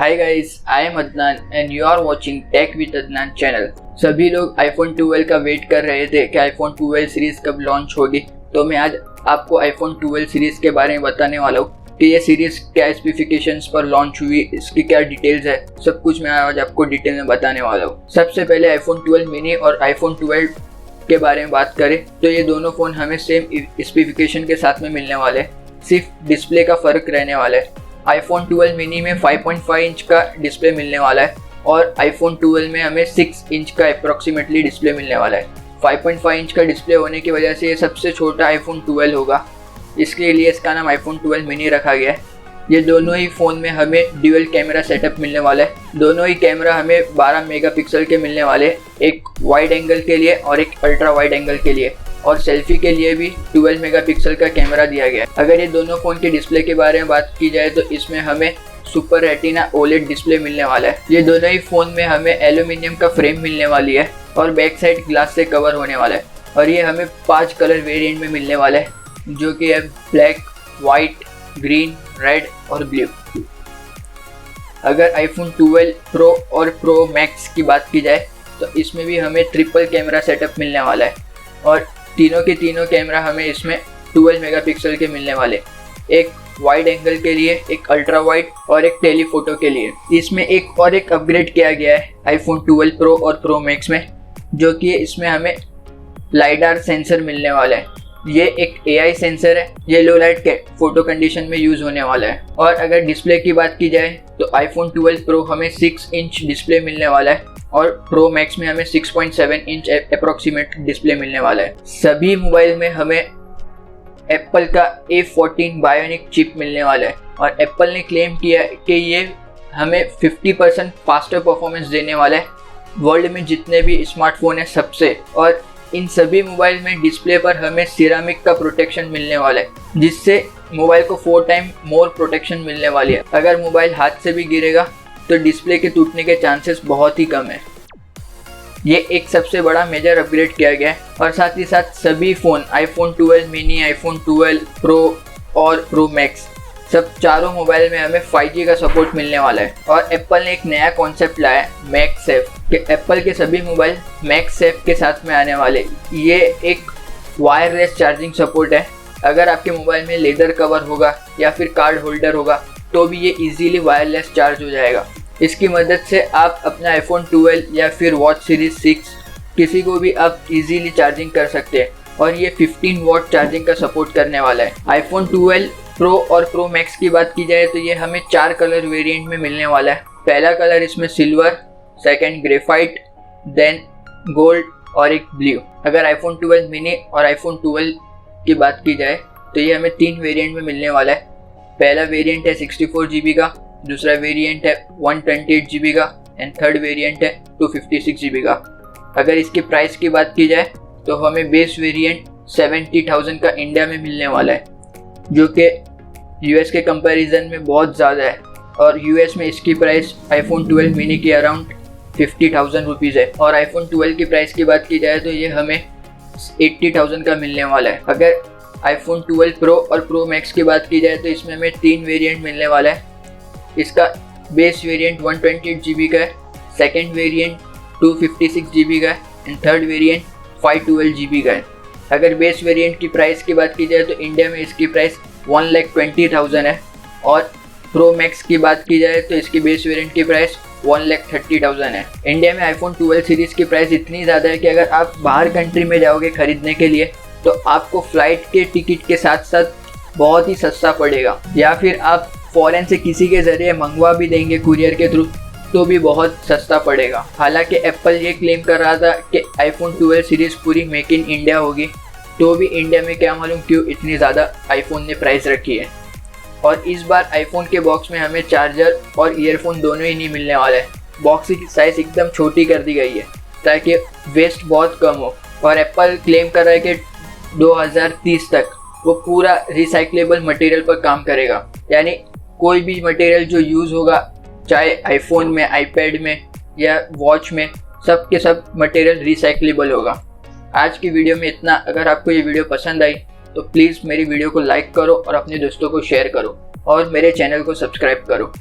Hi guys, I am Adnan and you are watching tech with Adnan channel. सभी लोग iPhone 12 का wait कर रहे थे कि iPhone 12 सीरीज कब लॉन्च होगी। तो मैं आज आपको iPhone 12 सीरीज के बारे में बताने वाला हूँ कि ये सीरीज क्या स्पेसिफिकेशंस पर लॉन्च हुई, इसकी क्या डिटेल्स है, सब कुछ मैं आज आपको डिटेल में बताने वाला हूँ। सबसे पहले iPhone 12 मिनी और iPhone 12 के बारे में बात करें तो ये दोनों फ़ोन हमें सेम स्पेसिफिकेशन के साथ में मिलने वाले हैं, सिर्फ डिस्प्ले का फ़र्क रहने वाला है। iPhone 12 मिनी में 5.5 इंच का डिस्प्ले मिलने वाला है और iPhone 12 में हमें 6 इंच का अप्रॉक्सीमेटली डिस्प्ले मिलने वाला है। 5.5 इंच का डिस्प्ले होने की वजह से ये सबसे छोटा iPhone 12 होगा, इसके लिए इसका नाम iPhone 12 मिनी रखा गया है। ये दोनों ही फ़ोन में हमें ड्यूअल कैमरा सेटअप मिलने वाला है। दोनों ही कैमरा हमें 12 मेगापिक्सल के मिलने वाले, एक वाइड एंगल के लिए और एक अल्ट्रा वाइड एंगल के लिए, और सेल्फी के लिए भी 12 मेगापिक्सल का कैमरा दिया गया है। अगर ये दोनों फ़ोन के डिस्प्ले के बारे में बात की जाए तो इसमें हमें सुपर रेटिना ओलेड डिस्प्ले मिलने वाला है। ये दोनों ही फ़ोन में हमें एल्यूमिनियम का फ्रेम मिलने वाली है और बैक साइड ग्लास से कवर होने वाला है। और ये हमें 5 कलर वेरिएंट में मिलने वाला है, जो कि है ब्लैक, वाइट, ग्रीन, रेड और ब्लू। अगर iPhone 12 प्रो और प्रो मैक्स की बात की जाए तो इसमें भी हमें ट्रिपल कैमरा सेटअप मिलने वाला है और तीनों के तीनों कैमरा हमें इसमें 12 मेगापिक्सल के मिलने वाले, एक वाइड एंगल के लिए, एक अल्ट्रा वाइड और एक टेलीफोटो के लिए। इसमें एक अपग्रेड किया गया है iPhone 12 प्रो और प्रो मैक्स में, जो कि इसमें हमें लाइडार सेंसर मिलने वाला है। ये एक AI सेंसर है, ये लो लाइट के फोटो कंडीशन में यूज़ होने वाला है। और अगर डिस्प्ले की बात की जाए तो iPhone 12 प्रो हमें 6 इंच डिस्प्ले मिलने वाला है और प्रो मैक्स में हमें 6.7 इंच अप्रॉक्सीमेट डिस्प्ले मिलने वाला है। सभी मोबाइल में हमें एप्पल का A14 बायोनिक चिप मिलने वाला है और एप्पल ने क्लेम किया कि ये हमें 50% फास्टर परफॉर्मेंस देने वाला है वर्ल्ड में जितने भी स्मार्टफोन है सबसे। और इन सभी मोबाइल में डिस्प्ले पर हमें सिरामिक का प्रोटेक्शन मिलने वाला है, जिससे मोबाइल को 4 टाइम मोर प्रोटेक्शन मिलने वाली है। अगर मोबाइल हाथ से भी गिरेगा तो डिस्प्ले के टूटने के चांसेस बहुत ही कम है। ये एक सबसे बड़ा मेजर अपग्रेड किया गया है। और साथ ही साथ सभी phone iPhone 12 mini, iPhone 12 pro और प्रो मैक्स, सब चारों मोबाइल में हमें 5G का सपोर्ट मिलने वाला है। और एप्पल ने एक नया कॉन्सेप्ट लाया है मैगसेफ, कि एप्पल के सभी मोबाइल मैगसेफ के साथ में आने वाले। ये एक वायरलेस चार्जिंग सपोर्ट है। अगर आपके मोबाइल में लेदर कवर होगा या फिर कार्ड होल्डर होगा तो भी ये इजीली वायरलेस चार्ज हो जाएगा। इसकी मदद से आप अपना iPhone 12 या फिर वॉच सीरीज 6 किसी को भी आप इजीली चार्जिंग कर सकते हैं। और ये 15 वॉट चार्जिंग का सपोर्ट करने वाला है। iPhone 12 प्रो और प्रो मैक्स की बात की जाए तो ये हमें 4 कलर वेरिएंट में मिलने वाला है। पहला कलर इसमें silver, second graphite, then gold और एक ब्लू। अगर iPhone 12 मिनी और iPhone 12 की बात की जाए तो ये हमें 3 वेरिएंट में मिलने वाला है। पहला वेरिएंट है 64 GB का, दूसरा वेरिएंट है 128 GB का एंड थर्ड वेरिएंट है 256 GB का। अगर इसकी प्राइस की बात की जाए तो हमें बेस वेरिएंट 70,000 का इंडिया में मिलने वाला है, जो कि US के कंपैरिजन में बहुत ज़्यादा है। और US में इसकी प्राइस iPhone 12 मिनी की अराउंड 50,000 रुपीज़ है। और iPhone 12 की प्राइस की बात की जाए तो ये हमें 80,000 का मिलने वाला है। अगर iPhone 12 प्रो और प्रो मैक्स की बात की जाए तो इसमें हमें 3 वेरिएंट मिलने वाला है। इसका बेस वेरिएंट 128 GB का है, सेकेंड वेरिएंट 256 GB का है एंड थर्ड वेरिएंट 512 GB का है। अगर बेस वेरिएंट की प्राइस की बात की जाए तो इंडिया में इसकी प्राइस 1,20,000 है और प्रो मैक्स की बात की जाए तो इसकी बेस वेरिएंट की प्राइस 1,30,000 है। इंडिया में iPhone 12 सीरीज़ की प्राइस इतनी ज़्यादा है कि अगर आप बाहर कंट्री में जाओगे ख़रीदने के लिए तो आपको फ़्लाइट के टिकट के साथ साथ बहुत ही सस्ता पड़ेगा, या फिर आप फ़ॉरेन से किसी के ज़रिए मंगवा भी देंगे कुरियर के थ्रू तो भी बहुत सस्ता पड़ेगा। हालांकि एप्पल ये क्लेम कर रहा था कि iPhone 12 सीरीज़ पूरी मेक इन इंडिया होगी, तो भी इंडिया में क्या मालूम क्यों इतनी ज़्यादा iPhone ने प्राइस रखी है। और इस बार iPhone के बॉक्स में हमें चार्जर और ईयरफोन दोनों ही नहीं मिलने वाला है। बॉक्स की साइज़ एकदम छोटी कर दी गई है ताकि वेस्ट बहुत कम हो। और एप्पल क्लेम कर रहा है कि 2030 तक वो पूरा रिसाइक्लेबल मटेरियल पर काम करेगा, यानी कोई भी मटेरियल जो यूज़ होगा, चाहे आईफोन में, आईपैड में या वॉच में, सब के सब मटेरियल रिसाइक्लेबल होगा। आज की वीडियो में इतना। अगर आपको ये वीडियो पसंद आई तो प्लीज़ मेरी वीडियो को लाइक करो और अपने दोस्तों को शेयर करो और मेरे चैनल को सब्सक्राइब करो।